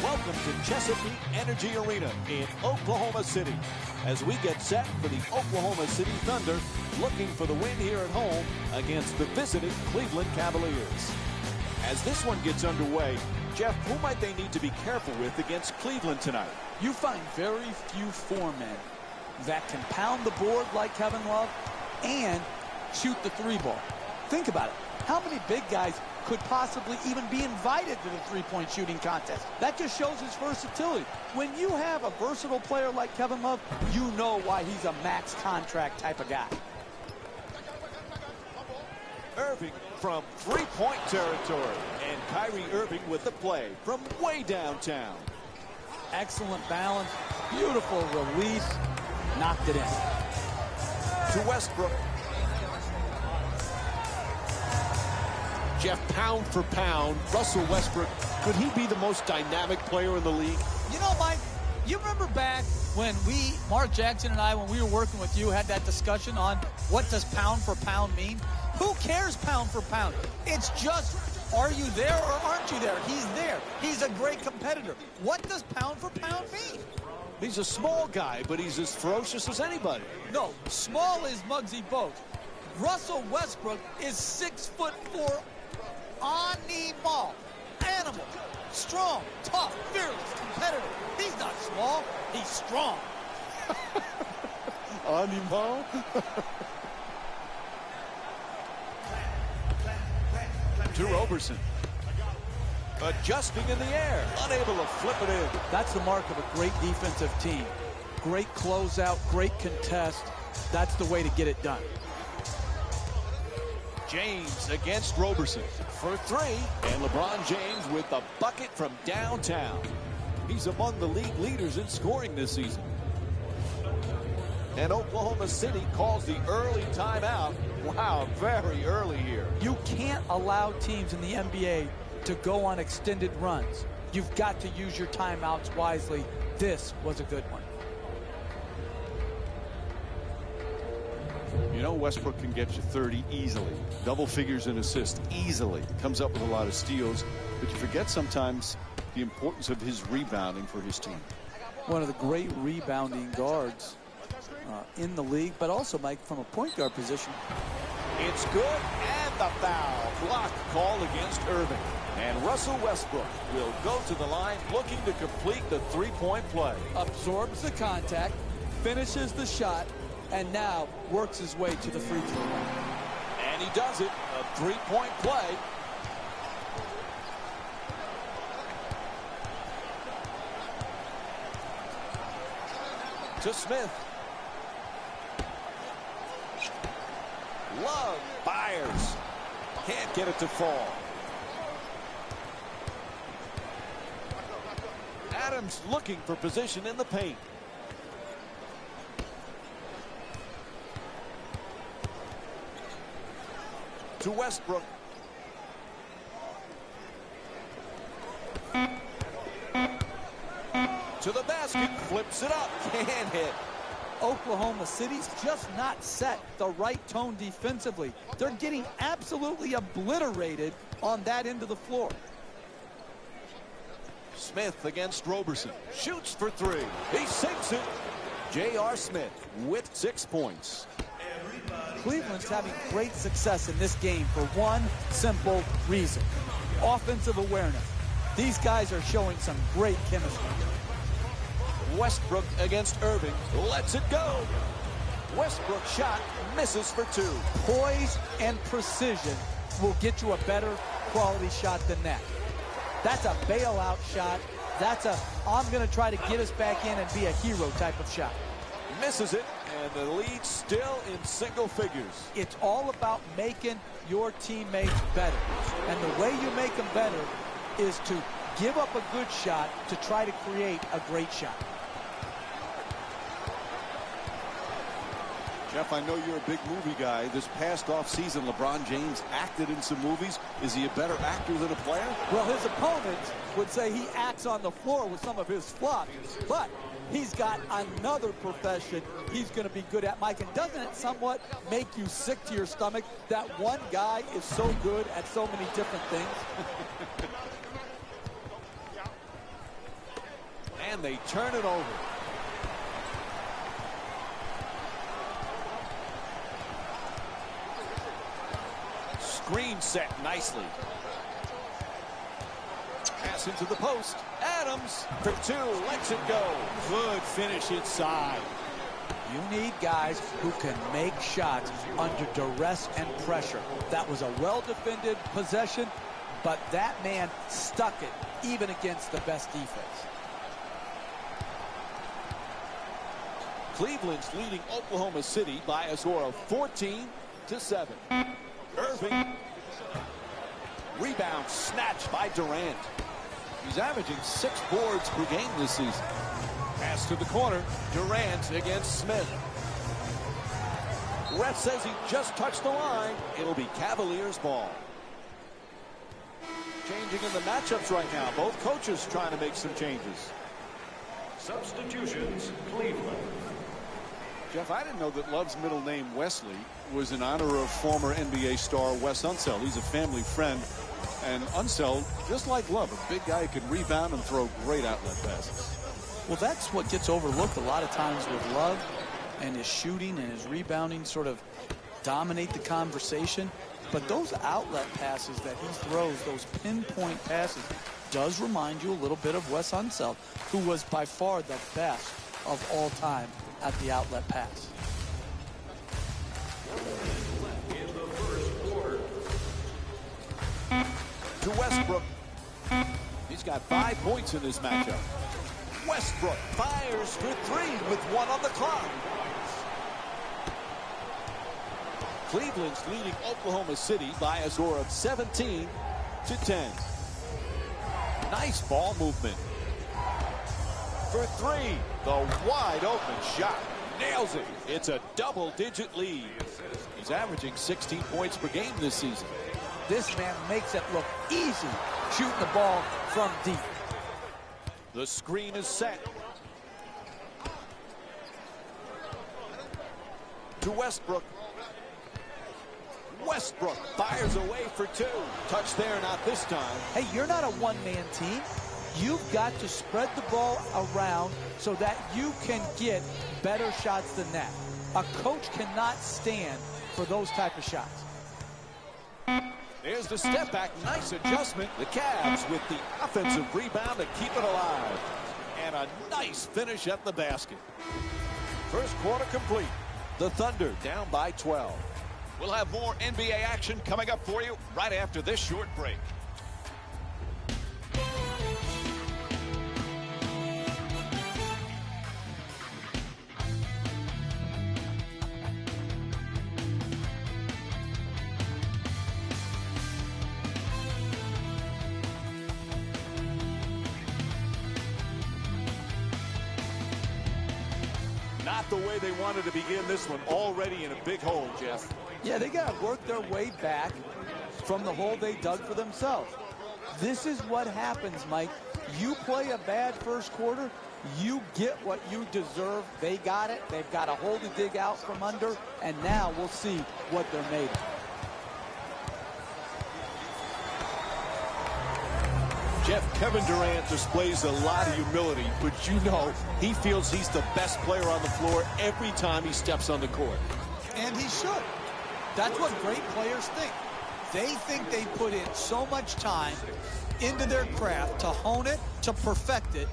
Welcome to Chesapeake Energy Arena in Oklahoma City as we get set for the Oklahoma City Thunder looking for the win here at home against the visiting Cleveland Cavaliers. As this one gets underway, Jeff, who might they need to be careful with against Cleveland tonight? You find very few foremen that can pound the board like Kevin Love and shoot the three ball. Think about it. How many big guys could possibly even be invited to the three-point shooting contest? That just shows his versatility. When you have a versatile player like Kevin Love, you know why he's a max contract type of guy. Irving from three-point territory, and Kyrie Irving with the play from way downtown. Excellent balance, beautiful release, knocked it in. To Westbrook. Jeff, pound for pound, Russell Westbrook, could he be the most dynamic player in the league? You know, Mike, you remember back when Mark Jackson and I, when we were working with you, had that discussion on what does pound for pound mean? Who cares pound for pound? It's just, are you there or aren't you there? He's there. He's a great competitor. What does pound for pound mean? He's a small guy, but he's as ferocious as anybody. No, small is Muggsy Bogues. Russell Westbrook is 6'4", animal, strong, tough, fearless, competitive. He's not small, he's strong. Animal? To Roberson. Adjusting in the air, unable to flip it in. That's the mark of a great defensive team. Great closeout, great contest. That's the way to get it done. James against Roberson for three, and LeBron James with the bucket from downtown. He's among the league leaders in scoring this season. And Oklahoma City calls the early timeout. Wow, very early here. You can't allow teams in the NBA to go on extended runs. You've got to use your timeouts wisely. This was a good one. You know, Westbrook can get you 30 easily. Double figures in assists easily. Comes up with a lot of steals. But you forget sometimes the importance of his rebounding for his team. One of the great rebounding guards in the league, but also, Mike, from a point guard position. It's good, and the foul. Block call against Irving. And Russell Westbrook will go to the line looking to complete the three-point play. Absorbs the contact, finishes the shot, and now works his way to the free throw line. And he does it. A three-point play. To Smith. Love fires. Can't get it to fall. Adams looking for position in the paint. To Westbrook. To the basket, flips it up, can't hit. Oklahoma City's just not set the right tone defensively. They're getting absolutely obliterated on that end of the floor. Smith against Roberson. Shoots for three. He sinks it. J.R. Smith with 6 points. Cleveland's having great success in this game for one simple reason. Offensive awareness. These guys are showing some great chemistry. Westbrook against Irving. Lets it go. Westbrook shot misses for two. Poise and precision will get you a better quality shot than that. That's a bailout shot. That's a, I'm going to try to get us back in and be a hero type of shot. Misses it, and the lead still in single figures. It's all about making your teammates better. And the way you make them better is to give up a good shot to try to create a great shot. Jeff, I know you're a big movie guy. This past offseason, LeBron James acted in some movies. Is he a better actor than a player? Well, his opponents would say he acts on the floor with some of his flops, but he's got another profession he's going to be good at, Mike. And doesn't it somewhat make you sick to your stomach that one guy is so good at so many different things? And they turn it over. Screen set nicely. Pass into the post. Adams for two. Lets it go. Good finish inside. You need guys who can make shots under duress and pressure. That was a well-defended possession, but that man stuck it even against the best defense. Cleveland's leading Oklahoma City by a score of 14-7. Irving. Rebound snatched by Durant. He's averaging 6 boards per game this season. Pass to the corner. Durant against Smith. Ref says he just touched the line. It'll be Cavaliers ball. Changing in the matchups right now. Both coaches trying to make some changes. Substitutions, Cleveland. Jeff, I didn't know that Love's middle name, Wesley, was in honor of former NBA star Wes Unseld. He's a family friend. And Unseld, just like Love, a big guy who can rebound and throw great outlet passes. Well, that's what gets overlooked a lot of times with Love, and his shooting and his rebounding sort of dominate the conversation. But those outlet passes that he throws, those pinpoint passes, does remind you a little bit of Wes Unseld, who was by far the best of all time at the outlet pass. In the first quarter. To Westbrook. He's got 5 points in this matchup. Westbrook fires for 3 with 1 on the clock. Cleveland's leading Oklahoma City by a score of 17-10. Nice ball movement. For 3, the wide open shot. Nails it. It's a double-digit lead. He's averaging 16 points per game this season. This man makes it look easy shooting the ball from deep. The screen is set. To Westbrook. Westbrook fires away for 2. Touch there, not this time. Hey, you're not a one-man team. You've got to spread the ball around so that you can get better shots than that. A coach cannot stand for those type of shots. There's the step back. Nice adjustment. The Cavs with the offensive rebound to keep it alive. And a nice finish at the basket. First quarter complete. The Thunder down by 12. We'll have more NBA action coming up for you right after this short break. Not the way they wanted to begin this one. Already in a big hole, Jeff. Yeah, they got to work their way back from the hole they dug for themselves. This is what happens, Mike. You play a bad first quarter, you get what you deserve. They got it. They've got a hole to dig out from under, and now we'll see what they're made of. Jeff, Kevin Durant displays a lot of humility, but you know he feels he's the best player on the floor every time he steps on the court. And he should. That's what great players think. They think they put in so much time into their craft to hone it, to perfect it,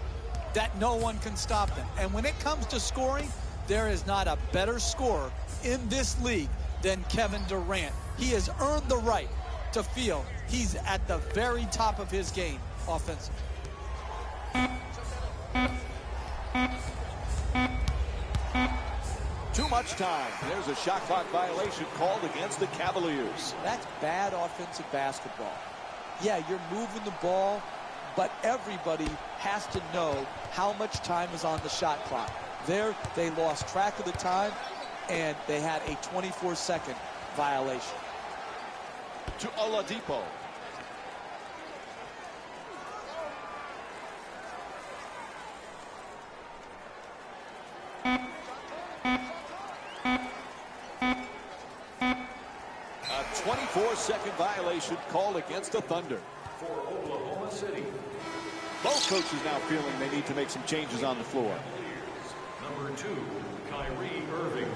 that no one can stop them. And when it comes to scoring, there is not a better scorer in this league than Kevin Durant. He has earned the right to feel he's at the very top of his game offensively. Too much time. There's a shot clock violation called against the Cavaliers. That's bad offensive basketball. Yeah, you're moving the ball, but everybody has to know how much time is on the shot clock. There, they lost track of the time, and they had a 24-second violation. To Oladipo. A 24-second violation called against the Thunder. For Oklahoma City, Both coaches now feeling they need to make some changes on the floor. number 2, Kyrie Irving.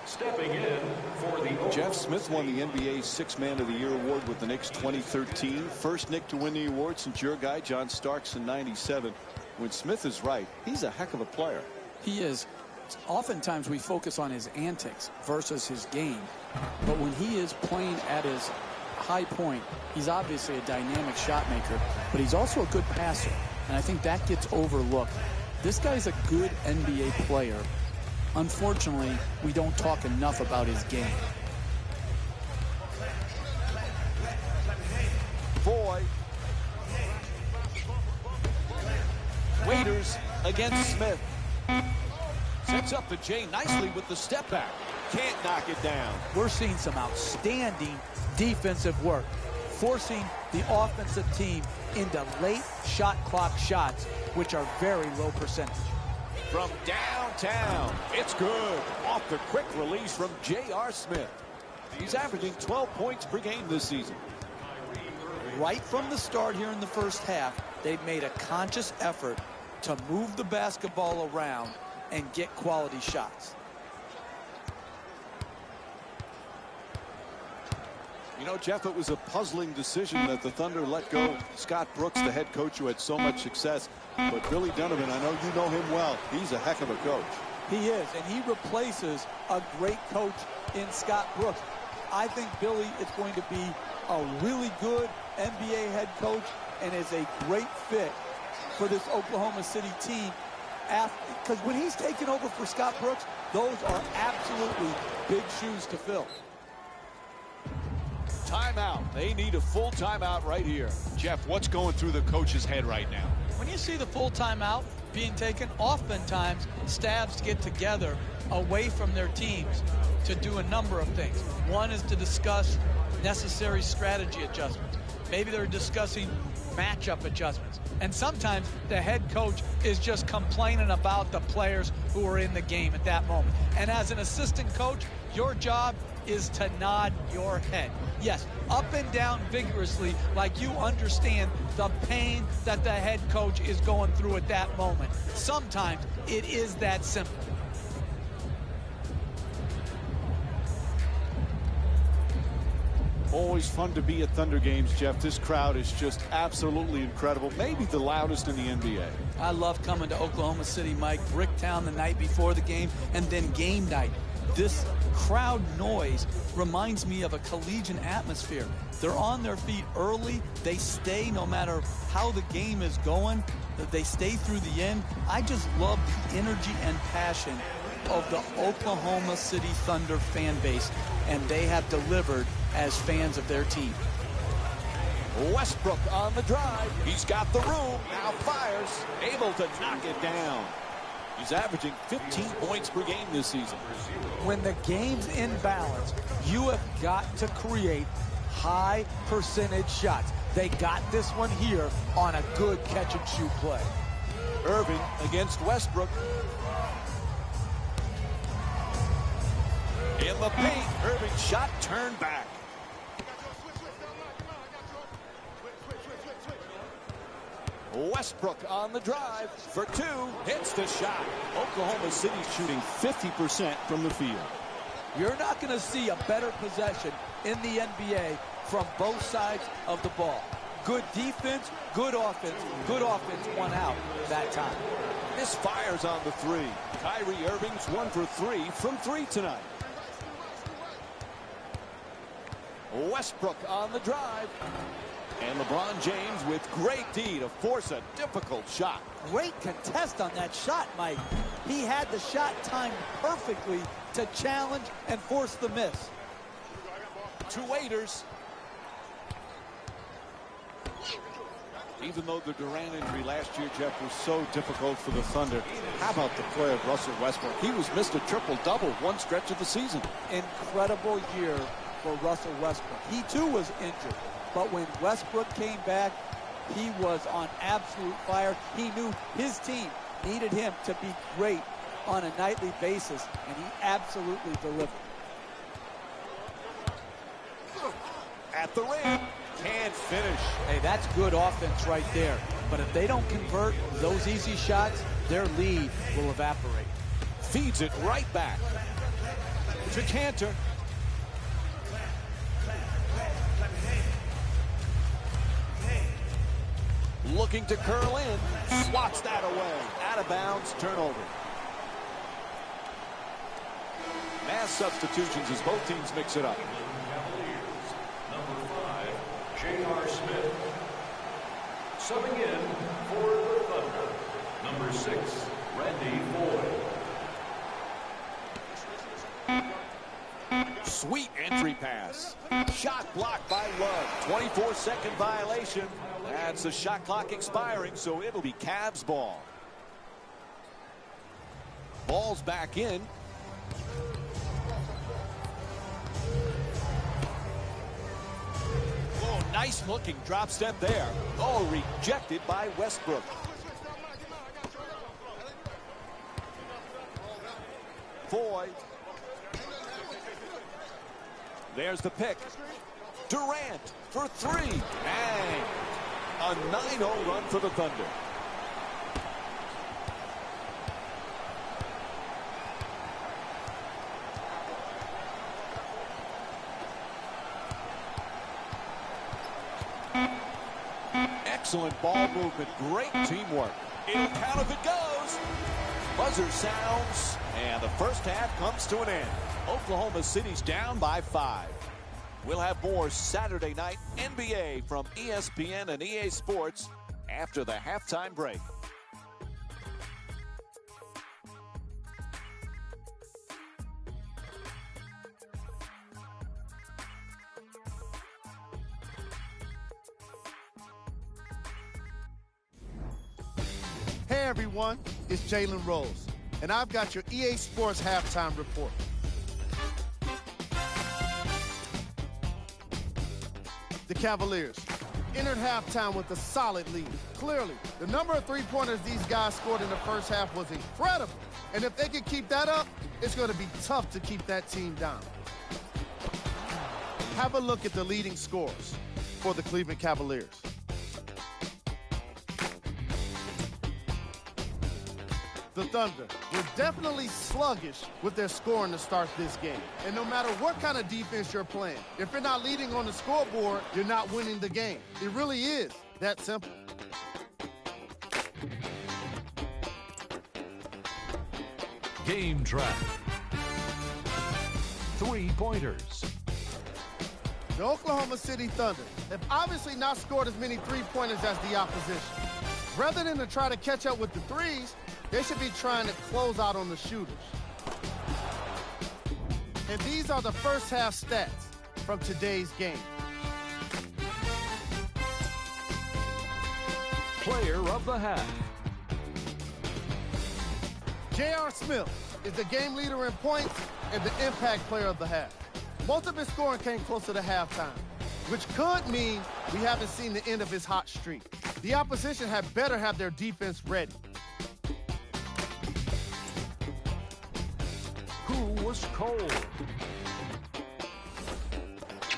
Stepping in for the Jeff Smith won the NBA's Sixth Man of the Year award with the Knicks 2013. First Knick to win the award since your guy John Starks in '97. When Smith is right, he's a heck of a player. He is. Oftentimes we focus on his antics versus his game. But when he is playing at his high point, he's obviously a dynamic shot maker, but he's also a good passer. And I think that gets overlooked. This guy's a good NBA player. Unfortunately, we don't talk enough about his game. Boy. Waiters against Smith. Sets up to Jay nicely with the step back. Can't knock it down. We're seeing some outstanding defensive work, forcing the offensive team into late shot clock shots, which are very low percentage. From downtown, it's good. Off the quick release from J.R. Smith. He's averaging 12 points per game this season. Right from the start here in the first half, they've made a conscious effort to move the basketball around and get quality shots. You know, Jeff, it was a puzzling decision that the Thunder let go Scott Brooks, the head coach who had so much success. But Billy Donovan, I know you know him well. He's a heck of a coach. He is, and he replaces a great coach in Scott Brooks. I think Billy is going to be a really good NBA head coach and is a great fit for this Oklahoma City team. Because when he's taken over for Scott Brooks, those are absolutely big shoes to fill. Timeout. They need a full timeout right here. Jeff, what's going through the coach's head right now? When you see the full timeout being taken, oftentimes staffs get together away from their teams to do a number of things. One is to discuss necessary strategy adjustments. Maybe they're discussing matchup adjustments. And sometimes the head coach is just complaining about the players who are in the game at that moment. And as an assistant coach, your job is to nod your head. Yes, up and down vigorously, like you understand the pain that the head coach is going through at that moment. Sometimes it is that simple. Always fun to be at Thunder games, Jeff. This crowd is just absolutely incredible. Maybe the loudest in the NBA. I love coming to Oklahoma City, Mike. Bricktown the night before the game, and then game night. This crowd noise reminds me of a collegiate atmosphere. They're on their feet early. They stay no matter how the game is going. They stay through the end. I just love the energy and passion of the Oklahoma City Thunder fan base, and they have delivered as fans of their team. Westbrook on the drive. He's got the room. Now fires. Able to knock it down. He's averaging 15 points per game this season. When the game's in balance, you have got to create high percentage shots. They got this one here on a good catch and shoot play. Irving against Westbrook. In the paint, Irving's shot turned back. Westbrook on the drive for two, hits the shot. Oklahoma City's shooting 50% from the field. You're not going to see a better possession in the NBA from both sides of the ball. Good defense, good offense won out that time. Misfires on the three. Kyrie Irving's 1 for 3 from 3 tonight. Westbrook on the drive. And LeBron James with great D to force a difficult shot. Great contest on that shot, Mike. He had the shot timed perfectly to challenge and force the miss. Two waiters. Even though the Durant injury last year, Jeff, was so difficult for the Thunder, how about the play of Russell Westbrook? He was Mr. Triple-Double one stretch of the season. Incredible year for Russell Westbrook. He too was injured, but when Westbrook came back, he was on absolute fire. He knew his team needed him to be great on a nightly basis, and he absolutely delivered. At the rim, can't finish. Hey, that's good offense right there. But if they don't convert those easy shots, their lead will evaporate. Feeds it right back to Cantor. Looking to curl in, swats that away. Out of bounds, turnover. Mass substitutions as both teams mix it up. Number 5, J.R. Smith. Subbing in for the Thunder, number 6, Randy Boyd. Sweet entry pass. Shot blocked by Love. 24-second violation. That's the shot clock expiring, so it'll be Cavs ball. Ball's back in. Oh, nice looking drop step there. Oh, rejected by Westbrook. Boyd. There's the pick. Durant for three. Bang. A 9-0 run for the Thunder. Excellent ball movement. Great teamwork. It'll count if it goes. Buzzer sounds, and the first half comes to an end. Oklahoma City's down by 5. We'll have more Saturday night NBA from ESPN and EA Sports after the halftime break. Hey everyone, it's Jalen Rose, and I've got your EA Sports halftime report. The Cavaliers entered halftime with a solid lead. Clearly, the number of three-pointers these guys scored in the first half was incredible. And if they can keep that up, it's going to be tough to keep that team down. Have a look at the leading scorers for the Cleveland Cavaliers. The Thunder were definitely sluggish with their scoring to start this game. And no matter what kind of defense you're playing, if you're not leading on the scoreboard, you're not winning the game. It really is that simple. Game track. 3-pointers. The Oklahoma City Thunder have obviously not scored as many three-pointers as the opposition. Rather than to try to catch up with the threes, they should be trying to close out on the shooters. And these are the first half stats from today's game. Player of the half. J.R. Smith is the game leader in points and the impact player of the half. Most of his scoring came closer to halftime, which could mean we haven't seen the end of his hot streak. The opposition had better have their defense ready. Who was cold?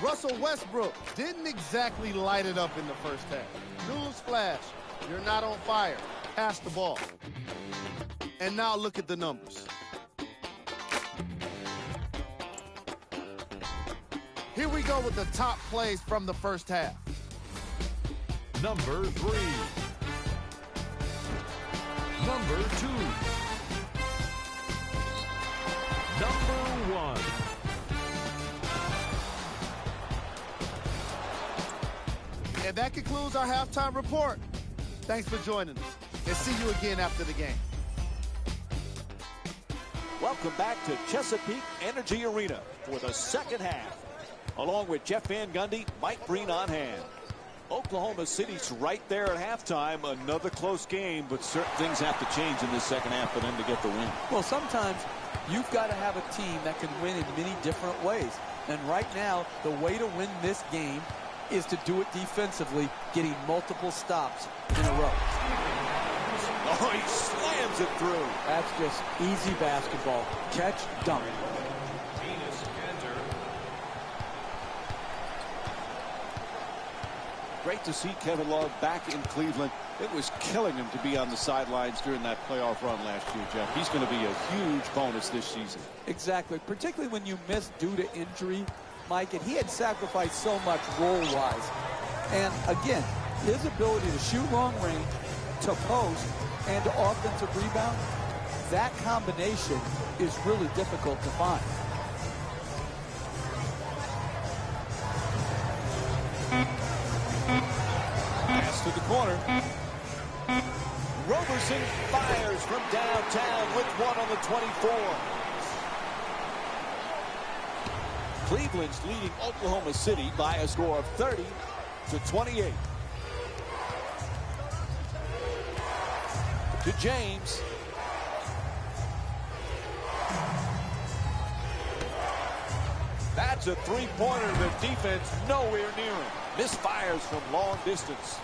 Russell Westbrook didn't exactly light it up in the first half. Newsflash, you're not on fire. Pass the ball. And now look at the numbers. Here we go with the top plays from the first half. Number 3. Number 2. Number 1. And that concludes our halftime report. Thanks for joining us, and see you again after the game. Welcome back to Chesapeake Energy Arena for the second half. Along with Jeff Van Gundy, Mike Breen on hand. Oklahoma City's right there at halftime. Another close game, but certain things have to change in this second half for them to get the win. Well, sometimes you've got to have a team that can win in many different ways. And right now, the way to win this game is to do it defensively, getting multiple stops in a row. Oh, he slams it through. That's just easy basketball. Catch, dunk. Great to see Kevin Love back in Cleveland. It was killing him to be on the sidelines during that playoff run last year, Jeff. He's going to be a huge bonus this season. Exactly, particularly when you miss due to injury, Mike, and he had sacrificed so much role-wise. And again, his ability to shoot long range, to post, and to offensive rebound, that combination is really difficult to find. Pass to the corner. Roberson fires from downtown with one on the 24. Cleveland's leading Oklahoma City by a score of 30-28. To James. That's a three-pointer. The defense nowhere near him. Misfires from long distance.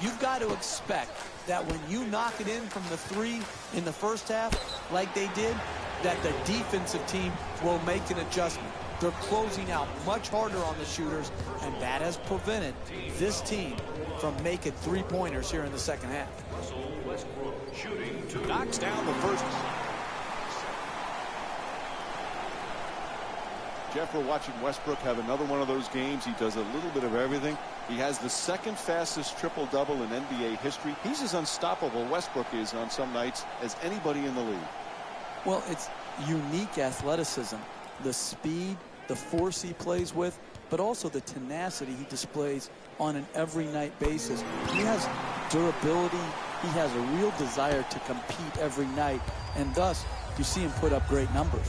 You've got to expect that when you knock it in from the three in the first half, like they did, that the defensive team will make an adjustment. They're closing out much harder on the shooters, and that has prevented this team from making three-pointers here in the second half. Knocks down the first. Jeff, we're watching Westbrook have another one of those games. He does a little bit of everything. He has the second fastest triple-double in NBA history. He's as unstoppable, Westbrook is, on some nights as anybody in the league. Well, it's unique athleticism, the speed, the force he plays with, but also the tenacity he displays on an every-night basis. He has durability. He has a real desire to compete every night, and thus you see him put up great numbers.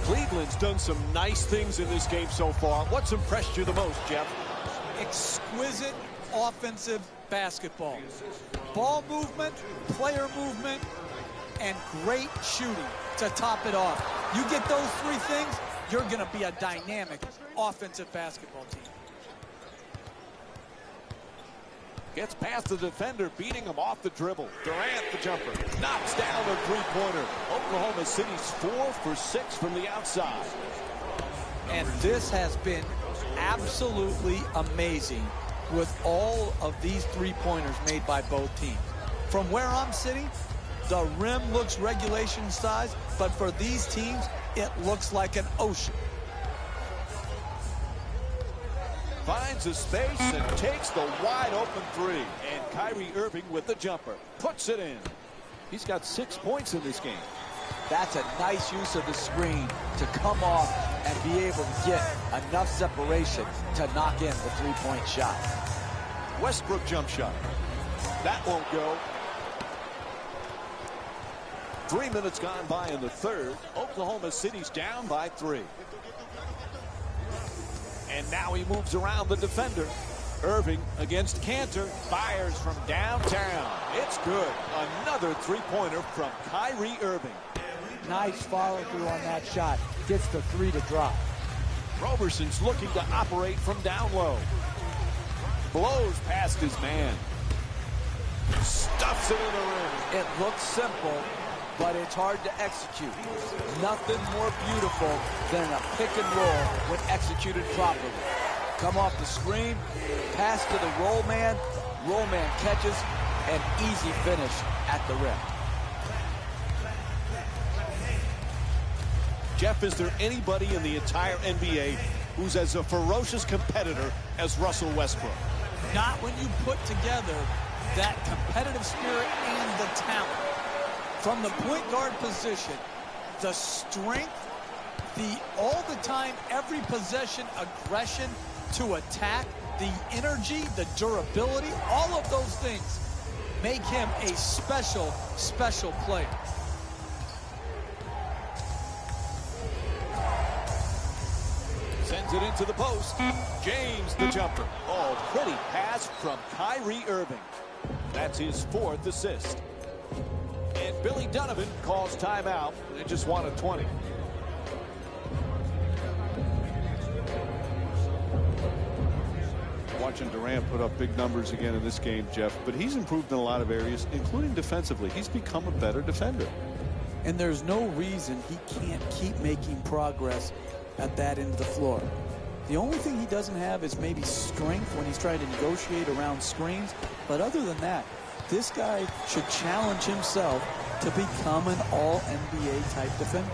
Cleveland's done some nice things in this game so far. What's impressed you the most, Jeff? Exquisite offensive basketball. Ball movement, player movement, and great shooting to top it off. You get those three things, you're going to be a dynamic offensive basketball team. Gets past the defender, beating him off the dribble. Durant, the jumper, knocks down a three-pointer. Oklahoma City's 4 for 6 from the outside. And this has been absolutely amazing with all of these three-pointers made by both teams. From where I'm sitting, the rim looks regulation size, but for these teams, it looks like an ocean. Finds a space and takes the wide open three. And Kyrie Irving with the jumper. Puts it in. He's got 6 points in this game. That's a nice use of the screen to come off and be able to get enough separation to knock in the three-point shot. Westbrook jump shot. That won't go. 3 minutes gone by in the third. Oklahoma City's down by 3. And now he moves around the defender. Irving against Cantor. Fires from downtown. It's good. Another three-pointer from Kyrie Irving. Nice follow-through on that shot. Gets the three to drop. Roberson's looking to operate from down low. Blows past his man. Stuffs it in the rim. It looks simple, but it's hard to execute. Nothing more beautiful than a pick and roll when executed properly. Come off the screen, pass to the roll man catches, an easy finish at the rim. Jeff, is there anybody in the entire NBA who's as a ferocious competitor as Russell Westbrook? Not when you put together that competitive spirit and the talent. From the point guard position, the strength, the all the time, every possession aggression to attack, the energy, the durability, all of those things make him a special, special player. Sends Sends it into the post. James the jumper. Oh, pretty pass from Kyrie Irving. That's his 4th assist. And Billy Donovan calls timeout. They just want a 20. Watching Durant put up big numbers again in this game, Jeff, but he's improved in a lot of areas, including defensively. He's become a better defender. And there's no reason he can't keep making progress at that end of the floor. The only thing he doesn't have is maybe strength when he's trying to negotiate around screens. But other than that, this guy should challenge himself to become an all-NBA type defender.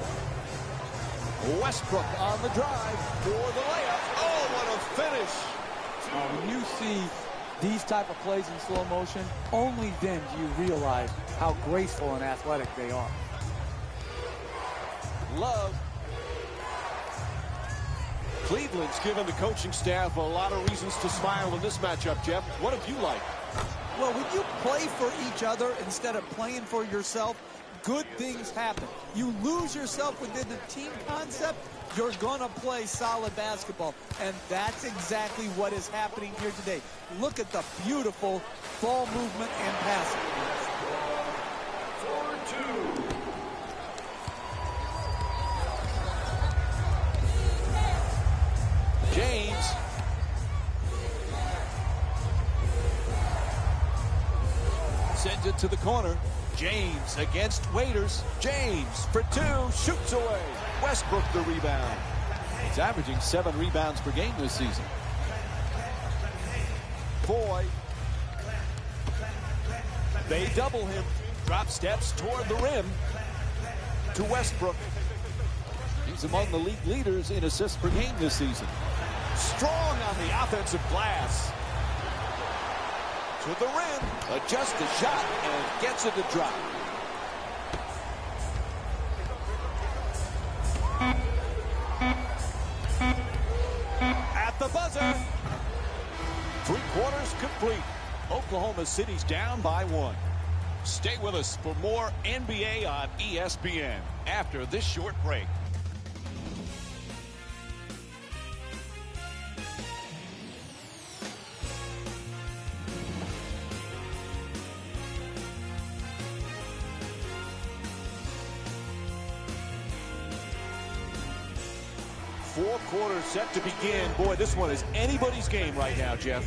Westbrook on the drive for the layup. Oh, what a finish. When you see these type of plays in slow motion, only then do you realize how graceful and athletic they are. Love. Cleveland's given the coaching staff a lot of reasons to smile in this matchup, Jeff. What have you liked? Well, when you play for each other instead of playing for yourself, good things happen. You lose yourself within the team concept, you're going to play solid basketball. And that's exactly what is happening here today. Look at the beautiful ball movement and passing. 4-2. James. Sends it to the corner. James against Waiters. James for 2, shoots away. Westbrook the rebound. He's averaging 7 rebounds per game this season. Foy. They double him. Drop steps toward the rim to Westbrook. He's among the league leaders in assists per game this season. Strong on the offensive glass. To the rim, adjusts the shot and gets it to drop. At the buzzer. 3 quarters complete. Oklahoma City's down by 1. Stay with us for more NBA on ESPN after this short break. Fourth quarter set to begin. Boy, this one is anybody's game right now, Jeff.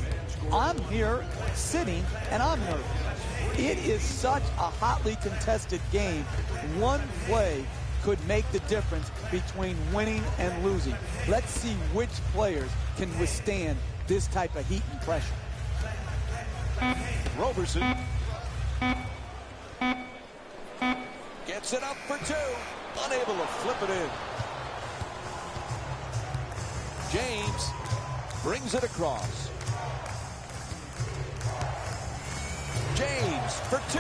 I'm here sitting and I'm nervous. It is such a hotly contested game. One play could make the difference between winning and losing. Let's see which players can withstand this type of heat and pressure. Roberson gets it up for 2. Unable to flip it in. James brings it across. James for 2.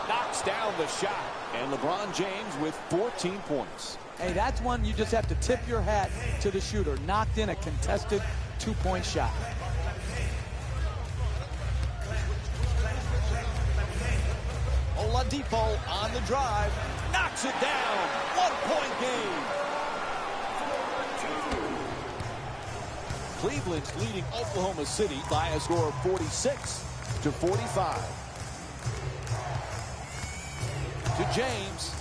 Knocks down the shot. And LeBron James with 14 points. Hey, that's one you just have to tip your hat to the shooter. Knocked in a contested 2-point shot. Oladipo on the drive. Knocks it down. 1-point game. Cleveland's leading Oklahoma City by a score of 46-45. To James.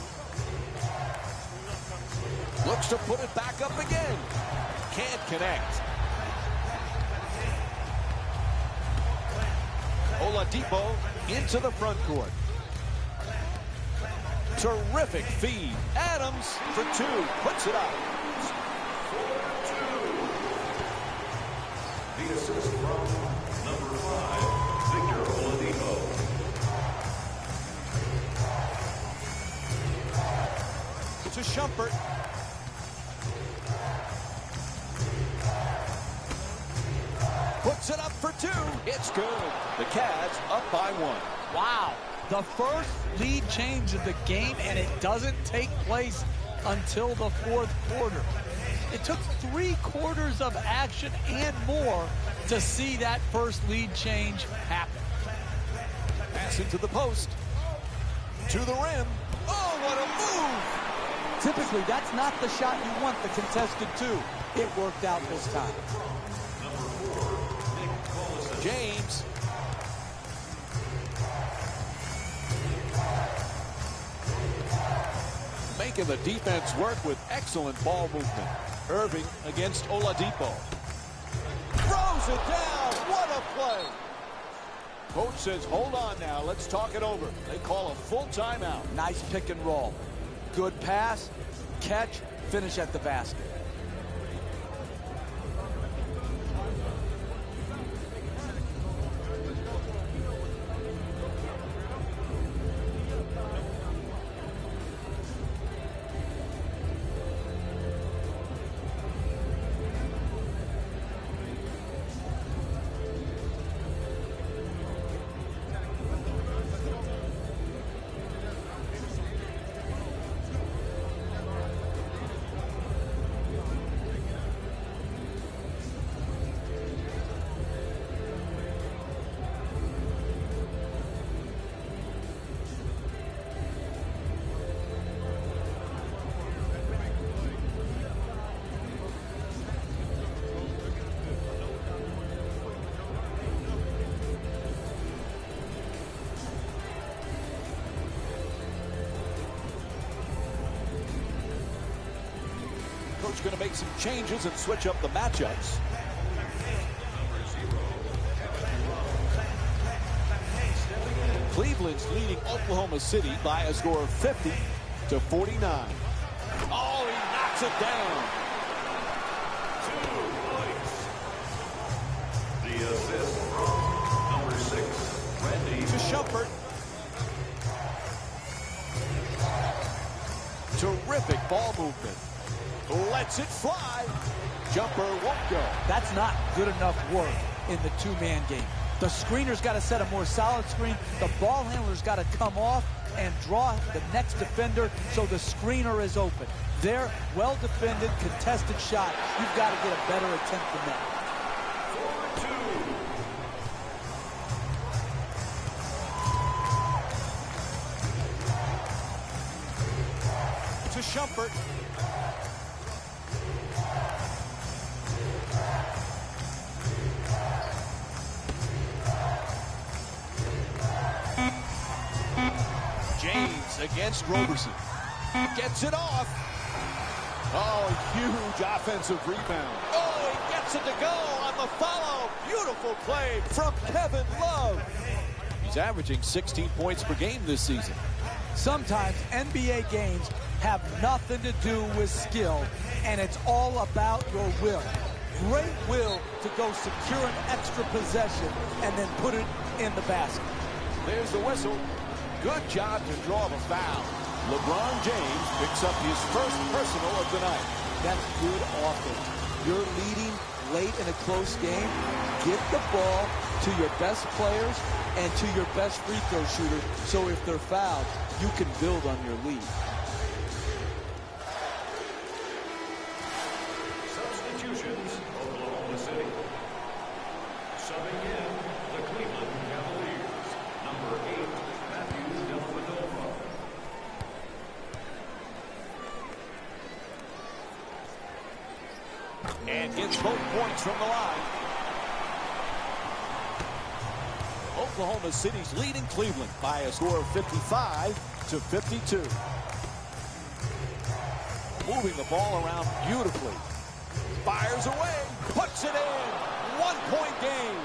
Looks to put it back up again. Can't connect. Oladipo into the front court. Terrific feed. Adams for 2. Puts it up. The assist from number 5, Victor Oladipo. To Shumpert. Puts it up for 2. It's good. The Cavs up by 1. Wow. The first lead change of the game, and it doesn't take place until the 4th quarter. It took 3 quarters of action and more to see that first lead change happen. Pass into the post. To the rim. Oh, what a move! Typically, that's not the shot you want the contested to. It worked out this time. James. Making the defense work with excellent ball movement. Irving against Oladipo. Throws it down. What a play. Coach says, hold on now. Let's talk it over. They call a full timeout. Nice pick and roll. Good pass, catch, finish at the basket. Coach going to make some changes and switch up the matchups. Cleveland's leading Oklahoma City by a score of 50-49. Oh, he knocks it down. 2 points. The assist from number 6, Randy. To Shumpert. Terrific ball movement. Lets it fly. Jumper won't go. That's not good enough work in the two-man game. The screener's got to set a more solid screen. The ball handler's got to come off and draw the next defender so the screener is open. Their well-defended, contested shot, you've got to get a better attempt than that. 4-2. To Shumpert. James against Roberson. Gets it off. Oh, huge offensive rebound. Oh, he gets it to go on the follow. Beautiful play from Kevin Love. He's averaging 16 points per game this season. Sometimes NBA games have nothing to do with skill, and it's all about your will. Great will to go secure an extra possession and then put it in the basket. There's the whistle. Good job to draw the foul. LeBron James picks up his first personal of the night. That's good offense. You're leading late in a close game. Get the ball to your best players and to your best free throw shooters, so if they're fouled, you can build on your lead. Substitutions, Oklahoma City. Subbing in the Cleveland Cavaliers. Number 8, Matthew Dellavedova. And gets both points from the line. Oklahoma City's leading Cleveland by a score of 55-52. Moving the ball around beautifully. Fires away, puts it in. 1-point game.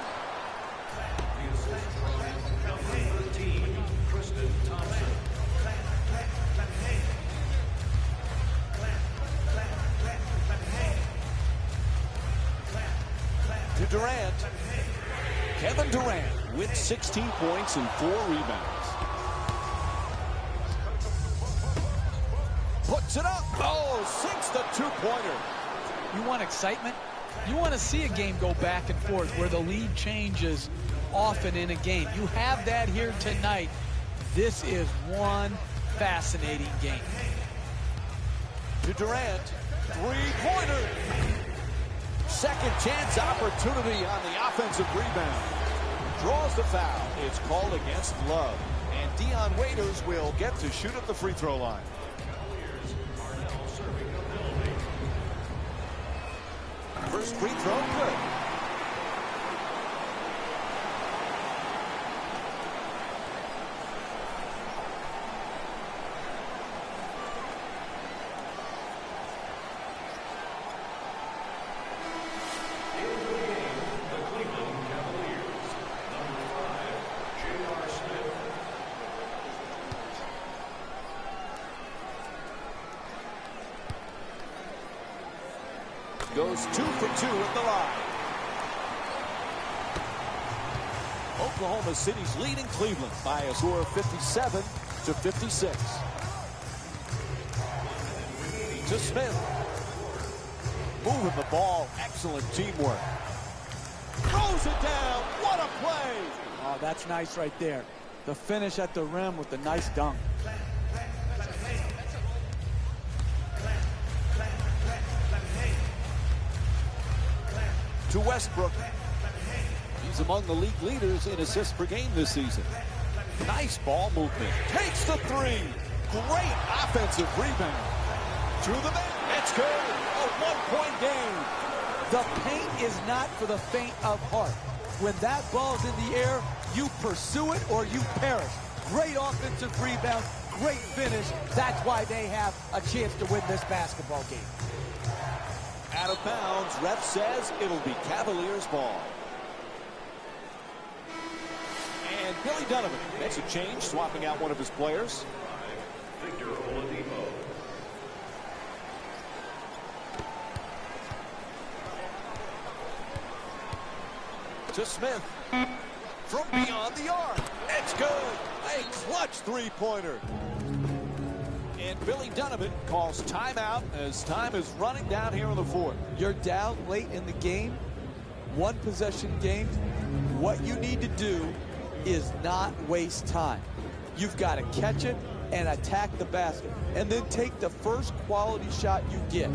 The assist from number 13, Tristan Thompson. To Durant. Kevin Durant with 16 points and 4 rebounds. Puts it up. Oh, sinks the two-pointer. You want excitement? You want to see a game go back and forth where the lead changes often in a game. You have that here tonight. This is one fascinating game. To Durant. Three-pointer. Second chance opportunity on the offensive rebound. Draws the foul. It's called against Love. And Dion Waiters will get to shoot at the free throw line. Cavaliers are now First free throw, good. Goes 2 for 2 at the line. Oklahoma City's leading Cleveland by a score of 57-56. To Smith. Moving the ball. Excellent teamwork. Throws it down. What a play. Oh, that's nice right there. The finish at the rim with the nice dunk. To Westbrook. He's among the league leaders in assists per game this season. Nice ball movement. Takes the three. Great offensive rebound. To the man. It's good. A one-point game. The paint is not for the faint of heart. When that ball's in the air, you pursue it or you perish. Great offensive rebound. Great finish. That's why they have a chance to win this basketball game. Out of bounds. Ref says it'll be Cavaliers ball. And Billy Donovan makes a change, swapping out one of his players. To Smith. From beyond the arc. It's good. A clutch three-pointer. And Billy Donovan calls timeout as time is running down here in the fourth. You're down late in the game, one possession game. What you need to do is not waste time. You've got to catch it and attack the basket, and then take the first quality shot you get.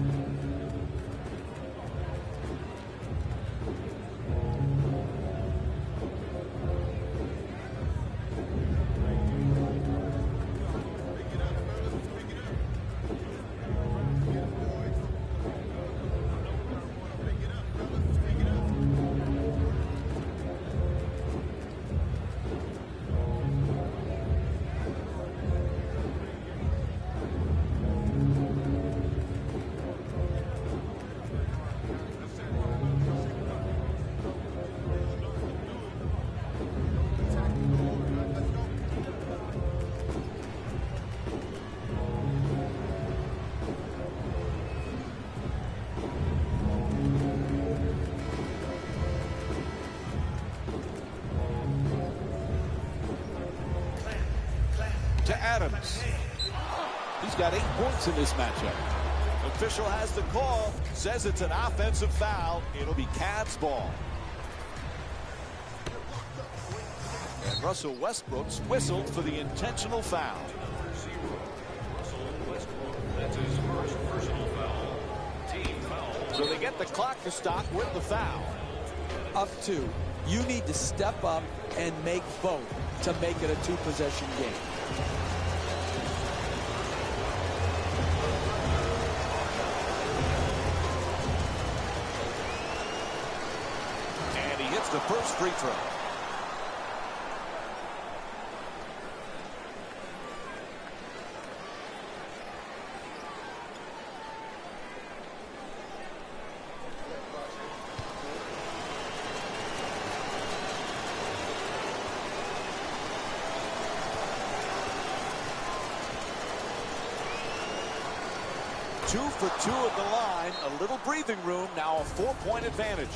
To Adams. He's got 8 points in this matchup. Official has the call, says it's an offensive foul. It'll be Cavs ball. And Russell Westbrook's whistled for the intentional foul. That's his first personal foul. Team foul. So they get the clock to stop with the foul. Up 2. You need to step up and make both to make it a 2-possession game. And he hits the first free throw. Two for 2 at the line. A little breathing room. Now a 4-point advantage.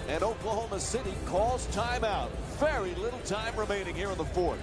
And Oklahoma City calls timeout. Very little time remaining here in the fourth.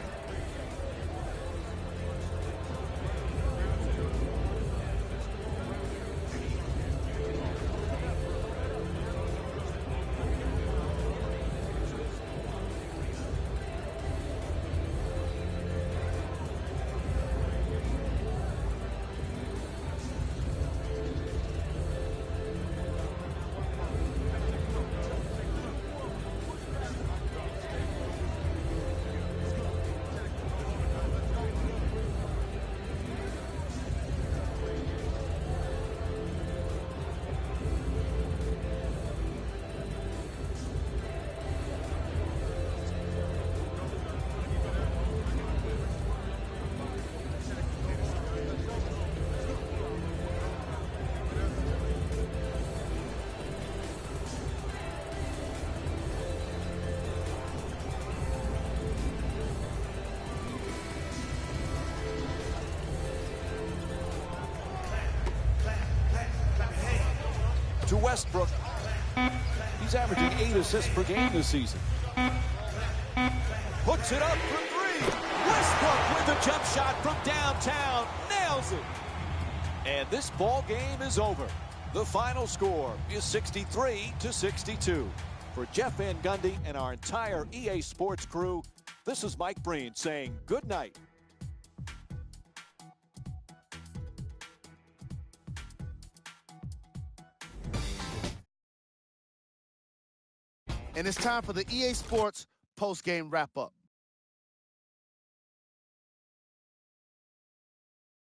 to Westbrook. He's averaging 8 assists per game this season. Hooks it up for 3. Westbrook with a jump shot from downtown. Nails it. And this ball game is over. The final score is 63-62. For Jeff Van Gundy and our entire EA Sports crew, this is Mike Breen saying good night. And it's time for the EA Sports post-game wrap-up.